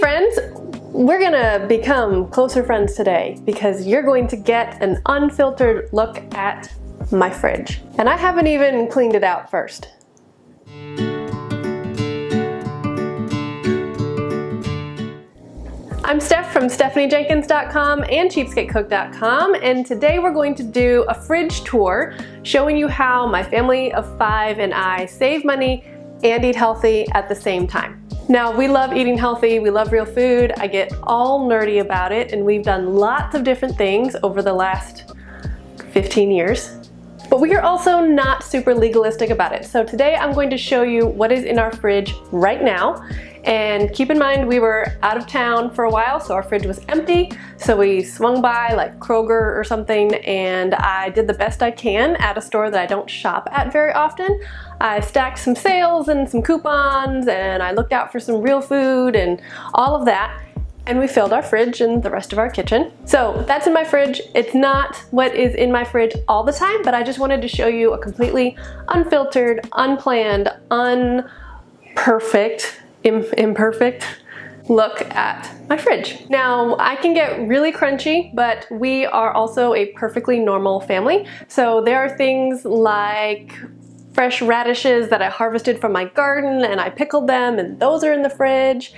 friends, we're gonna become closer friends today because you're going to get an unfiltered look at my fridge. And I haven't even cleaned it out first. I'm Steph from StephanieJenkins.com and CheapskateCook.com, and today we're going to do a fridge tour showing you how my family of 5 and I save money and eat healthy at the same time. Now, we love eating healthy, we love real food, I get all nerdy about it, and we've done lots of different things over the last 15 years. But we are also not super legalistic about it. So today I'm going to show you what is in our fridge right now. And keep in mind, we were out of town for a while, so our fridge was empty. So we swung by like Kroger or something, and I did the best I can at a store that I don't shop at very often. I stacked some sales and some coupons, and I looked out for some real food and all of that. And we filled our fridge and the rest of our kitchen. So that's in my fridge. It's not what is in my fridge all the time, but I just wanted to show you a completely unfiltered, unplanned, imperfect look at my fridge. Now, I can get really crunchy, but we are also a perfectly normal family. So there are things like fresh radishes that I harvested from my garden and I pickled them, and those are in the fridge.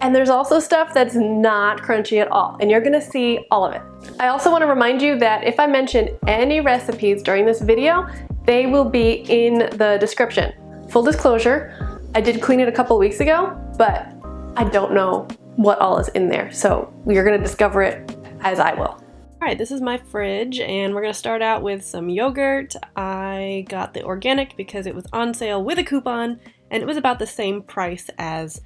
And there's also stuff that's not crunchy at all, and you're gonna see all of it. I also wanna remind you that if I mention any recipes during this video, they will be in the description. Full disclosure, I did clean it a couple weeks ago, but I don't know what all is in there, so you're gonna discover it as I will. All right, this is my fridge, and we're gonna start out with some yogurt. I got the organic because it was on sale with a coupon, and it was about the same price as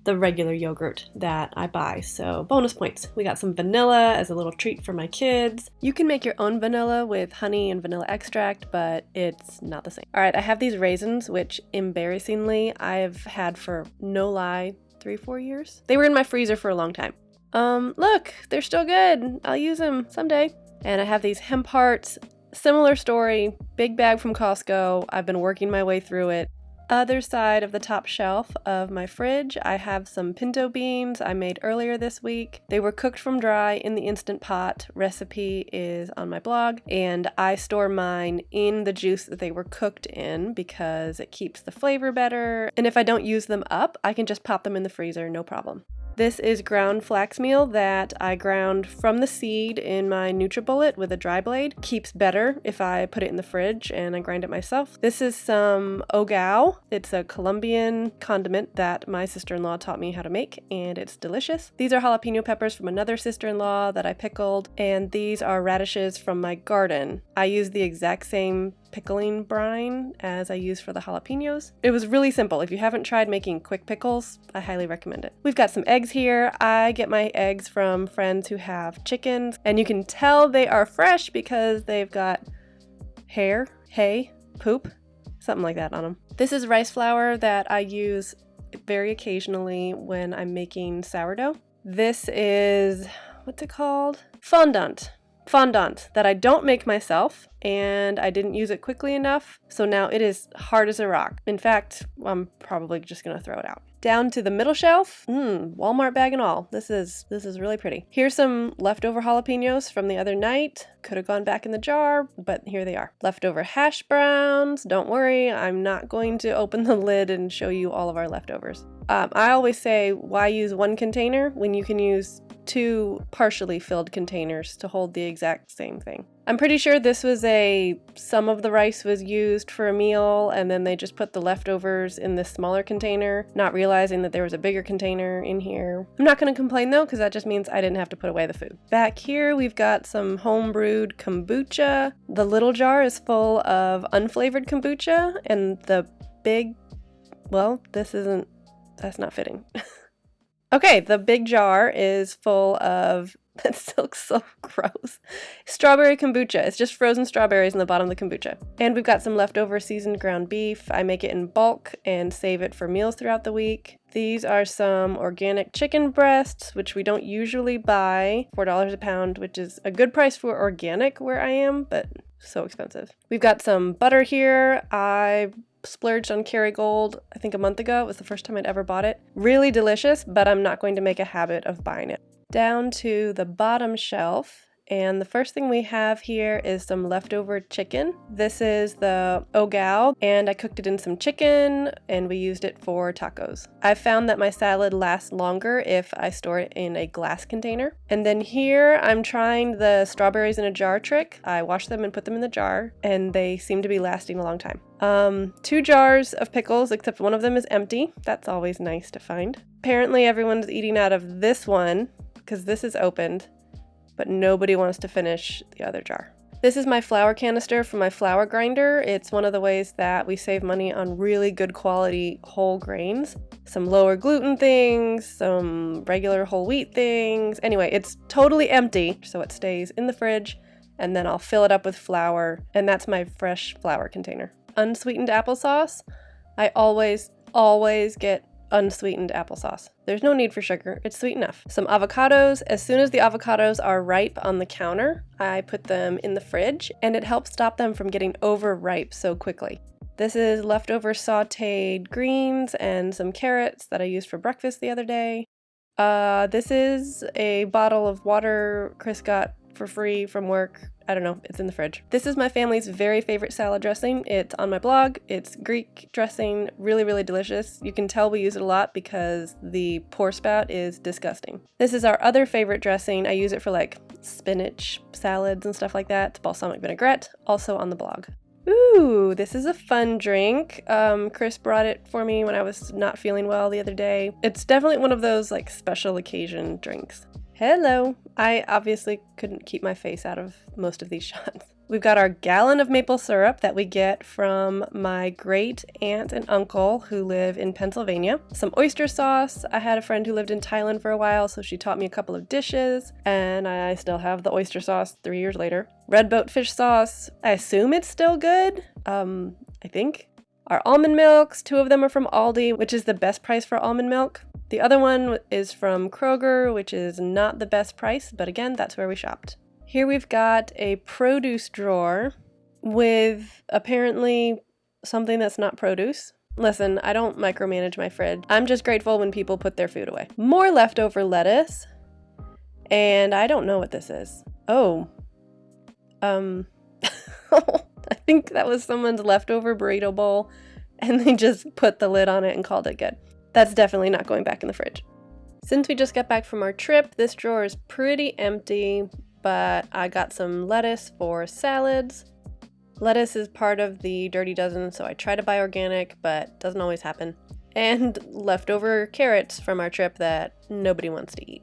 the regular yogurt that I buy, so bonus points. We got some vanilla as a little treat for my kids. You can make your own vanilla with honey and vanilla extract, but it's not the same. All right, I have these raisins, which embarrassingly I've had for, no lie, 3-4 years. They were in my freezer for a long time. Look, they're still good. I'll use them someday. And I have these hemp hearts, similar story, big bag from Costco. I've been working my way through it. Other side of the top shelf of my fridge, I have some pinto beans I made earlier this week. They were cooked from dry in the Instant Pot. Recipe is on my blog, and I store mine in the juice that they were cooked in because it keeps the flavor better. And if I don't use them up, I can just pop them in the freezer, no problem. This is ground flax meal that I ground from the seed in my NutriBullet with a dry blade. Keeps better if I put it in the fridge and I grind it myself. This is some ogao. It's a Colombian condiment that my sister-in-law taught me how to make, and it's delicious. These are jalapeno peppers from another sister-in-law that I pickled, and these are radishes from my garden. I use the exact same pickling brine as I use for the jalapenos. It was really simple. If you haven't tried making quick pickles, I highly recommend it. We've got some eggs here. I get my eggs from friends who have chickens, and you can tell they are fresh because they've got hair, hay, poop, something like that on them. This is rice flour that I use very occasionally when I'm making sourdough. This is, what's it called? Fondant that I don't make myself, and I didn't use it quickly enough, so now it is hard as a rock. In fact, I'm probably just gonna throw it out. Down to the middle shelf, Walmart bag and all. This is really pretty. Here's some leftover jalapenos from the other night. Could have gone back in the jar, but here they are. Leftover hash browns. Don't worry, I'm not going to open the lid and show you all of our leftovers. I always say, why use one container when you can use 2 partially filled containers to hold the exact same thing. I'm pretty sure this was some of the rice was used for a meal, and then they just put the leftovers in this smaller container, not realizing that there was a bigger container in here. I'm not going to complain though, because that just means I didn't have to put away the food. Back here, we've got some home brewed kombucha. The little jar is full of unflavored kombucha, and the big, well, that's not fitting. Okay, the big jar is full of, that still looks so gross, strawberry kombucha. It's just frozen strawberries in the bottom of the kombucha. And we've got some leftover seasoned ground beef. I make it in bulk and save it for meals throughout the week. These are some organic chicken breasts, which we don't usually buy, $4 a pound, which is a good price for organic where I am, but so expensive. We've got some butter here. I splurged on Kerrygold, I think a month ago. It was the first time I'd ever bought it. Really delicious, but I'm not going to make a habit of buying it. Down to the bottom shelf. And the first thing we have here is some leftover chicken. This is the ogao, and I cooked it in some chicken, and we used it for tacos. I found that my salad lasts longer if I store it in a glass container. And then here I'm trying the strawberries in a jar trick. I wash them and put them in the jar, and they seem to be lasting a long time. 2 jars of pickles, except one of them is empty. That's always nice to find. Apparently everyone's eating out of this one, because this is opened, but nobody wants to finish the other jar. This is my flour canister from my flour grinder. It's one of the ways that we save money on really good quality whole grains. Some lower gluten things, some regular whole wheat things. Anyway, it's totally empty, so it stays in the fridge, and then I'll fill it up with flour, and that's my fresh flour container. Unsweetened applesauce. I always get unsweetened applesauce. There's no need for sugar, it's sweet enough. Some avocados. As soon as the avocados are ripe on the counter, I put them in the fridge, and it helps stop them from getting overripe so quickly. This is leftover sauteed greens and some carrots that I used for breakfast the other day. This is a bottle of water Chris got for free from work. I don't know, it's in the fridge. This is my family's very favorite salad dressing. It's on my blog. It's Greek dressing, really, really delicious. You can tell we use it a lot because the pour spout is disgusting. This is our other favorite dressing. I use it for like spinach salads and stuff like that. It's balsamic vinaigrette, also on the blog. Ooh, this is a fun drink. Chris brought it for me when I was not feeling well the other day. It's definitely one of those like special occasion drinks. Hello! I obviously couldn't keep my face out of most of these shots. We've got our gallon of maple syrup that we get from my great aunt and uncle who live in Pennsylvania. Some oyster sauce. I had a friend who lived in Thailand for a while, so she taught me a couple of dishes, and I still have the oyster sauce 3 years later. Red boat fish sauce. I assume it's still good. I think. Our almond milks. 2 of them are from Aldi, which is the best price for almond milk. The other one is from Kroger, which is not the best price, but again, that's where we shopped. Here we've got a produce drawer with apparently something that's not produce. Listen, I don't micromanage my fridge. I'm just grateful when people put their food away. More leftover lettuce. And I don't know what this is. Oh. I think that was someone's leftover burrito bowl, and they just put the lid on it and called it good. That's definitely not going back in the fridge. Since we just got back from our trip, this drawer is pretty empty, but I got some lettuce for salads. Lettuce is part of the Dirty Dozen, so I try to buy organic, but doesn't always happen. And leftover carrots from our trip that nobody wants to eat.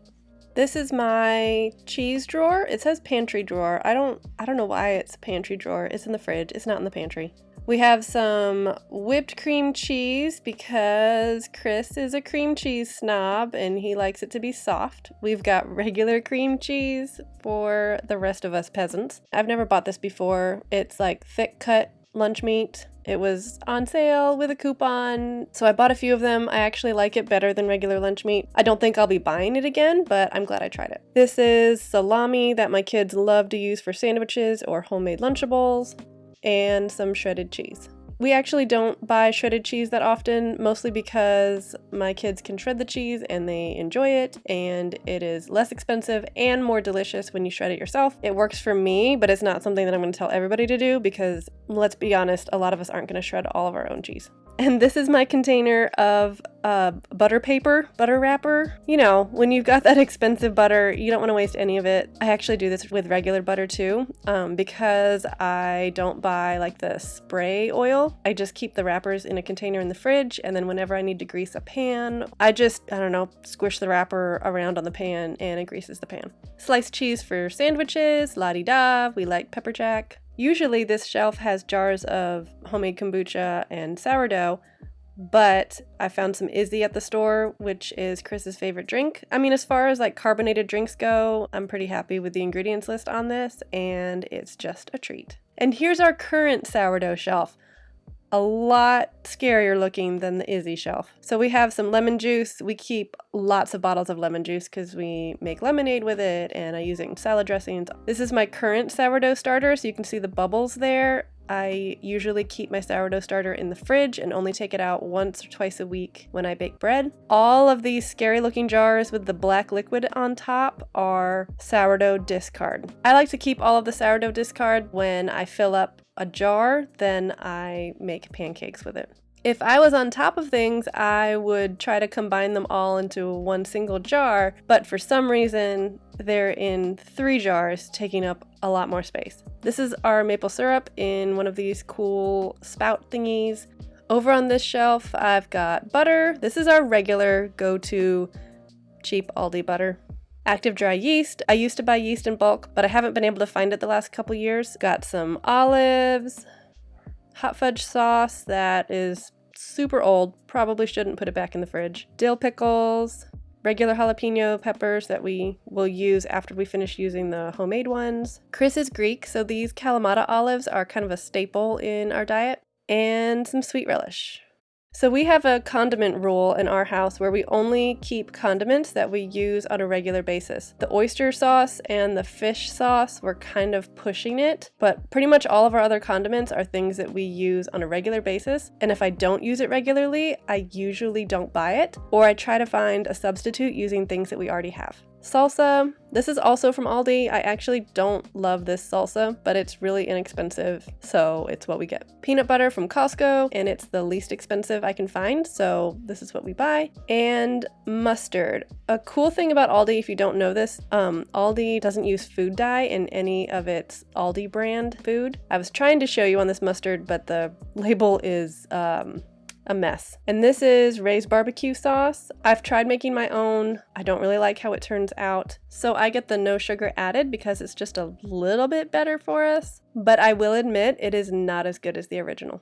This is my cheese drawer. It says pantry drawer. I don't know why it's pantry drawer. It's in the fridge. It's not in the pantry. We have some whipped cream cheese because Chris is a cream cheese snob and he likes it to be soft. We've got regular cream cheese for the rest of us peasants. I've never bought this before. It's like thick cut lunch meat. It was on sale with a coupon, so I bought a few of them. I actually like it better than regular lunch meat. I don't think I'll be buying it again, but I'm glad I tried it. This is salami that my kids love to use for sandwiches or homemade Lunchables. And some shredded cheese. We actually don't buy shredded cheese that often, mostly because my kids can shred the cheese and they enjoy it, and it is less expensive and more delicious when you shred it yourself. It works for me, but it's not something that I'm going to tell everybody to do because, let's be honest, a lot of us aren't going to shred all of our own cheese. And this is my container of butter wrapper. You know, when you've got that expensive butter, you don't want to waste any of it. I actually do this with regular butter too, because I don't buy like the spray oil. I just keep the wrappers in a container in the fridge, and then whenever I need to grease a pan, I don't know, squish the wrapper around on the pan and it greases the pan. Sliced cheese for sandwiches, la-di-da, we like pepper jack. Usually this shelf has jars of homemade kombucha and sourdough, but I found some Izzy at the store, which is Chris's favorite drink. I mean, as far as like carbonated drinks go, I'm pretty happy with the ingredients list on this, and it's just a treat. And here's our current sourdough shelf. A lot scarier looking than the Izzy shelf. So we have some lemon juice. We keep lots of bottles of lemon juice because we make lemonade with it, and I use it in salad dressings. This is my current sourdough starter, so you can see the bubbles there. I usually keep my sourdough starter in the fridge and only take it out once or twice a week when I bake bread. All of these scary looking jars with the black liquid on top are sourdough discard. I like to keep all of the sourdough discard. When I fill up a jar, then I make pancakes with it. If I was on top of things, I would try to combine them all into one single jar, but for some reason, they're in 3 jars, taking up a lot more space. This is our maple syrup in one of these cool spout thingies. Over on this shelf, I've got butter. This is our regular go-to cheap Aldi butter. Active dry yeast. I used to buy yeast in bulk, but I haven't been able to find it the last couple years. Got some olives, hot fudge sauce that is super old, probably shouldn't put it back in the fridge. Dill pickles, regular jalapeno peppers that we will use after we finish using the homemade ones. Chris is Greek, so these Kalamata olives are kind of a staple in our diet. And some sweet relish. So we have a condiment rule in our house where we only keep condiments that we use on a regular basis. The oyster sauce and the fish sauce, we're kind of pushing it, but pretty much all of our other condiments are things that we use on a regular basis. And if I don't use it regularly, I usually don't buy it, or I try to find a substitute using things that we already have. Salsa. This is also from Aldi. I actually don't love this salsa, but it's really inexpensive, so it's what we get. Peanut butter from Costco, and it's the least expensive I can find, so this is what we buy. And mustard. A cool thing about Aldi, if you don't know this, Aldi doesn't use food dye in any of its Aldi brand food. I was trying to show you on this mustard, but the label is a mess. And this is Ray's barbecue sauce. I've tried making my own. I don't really like how it turns out. So I get the no sugar added because it's just a little bit better for us. But I will admit it is not as good as the original.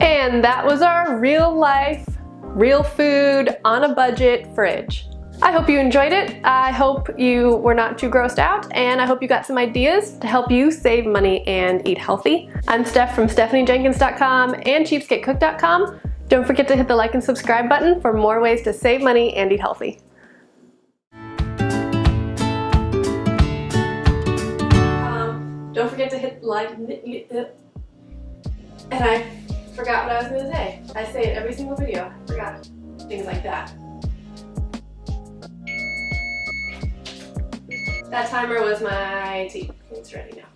And that was our real life, real food on a budget fridge. I hope you enjoyed it. I hope you were not too grossed out, and I hope you got some ideas to help you save money and eat healthy. I'm Steph from StephanieJenkins.com and CheapskateCook.com. Don't forget to hit the like and subscribe button for more ways to save money and eat healthy. Don't forget to hit like, and I forgot what I was going to say. I say it every single video. I forgot things like that. That timer was my tea. It's ready now.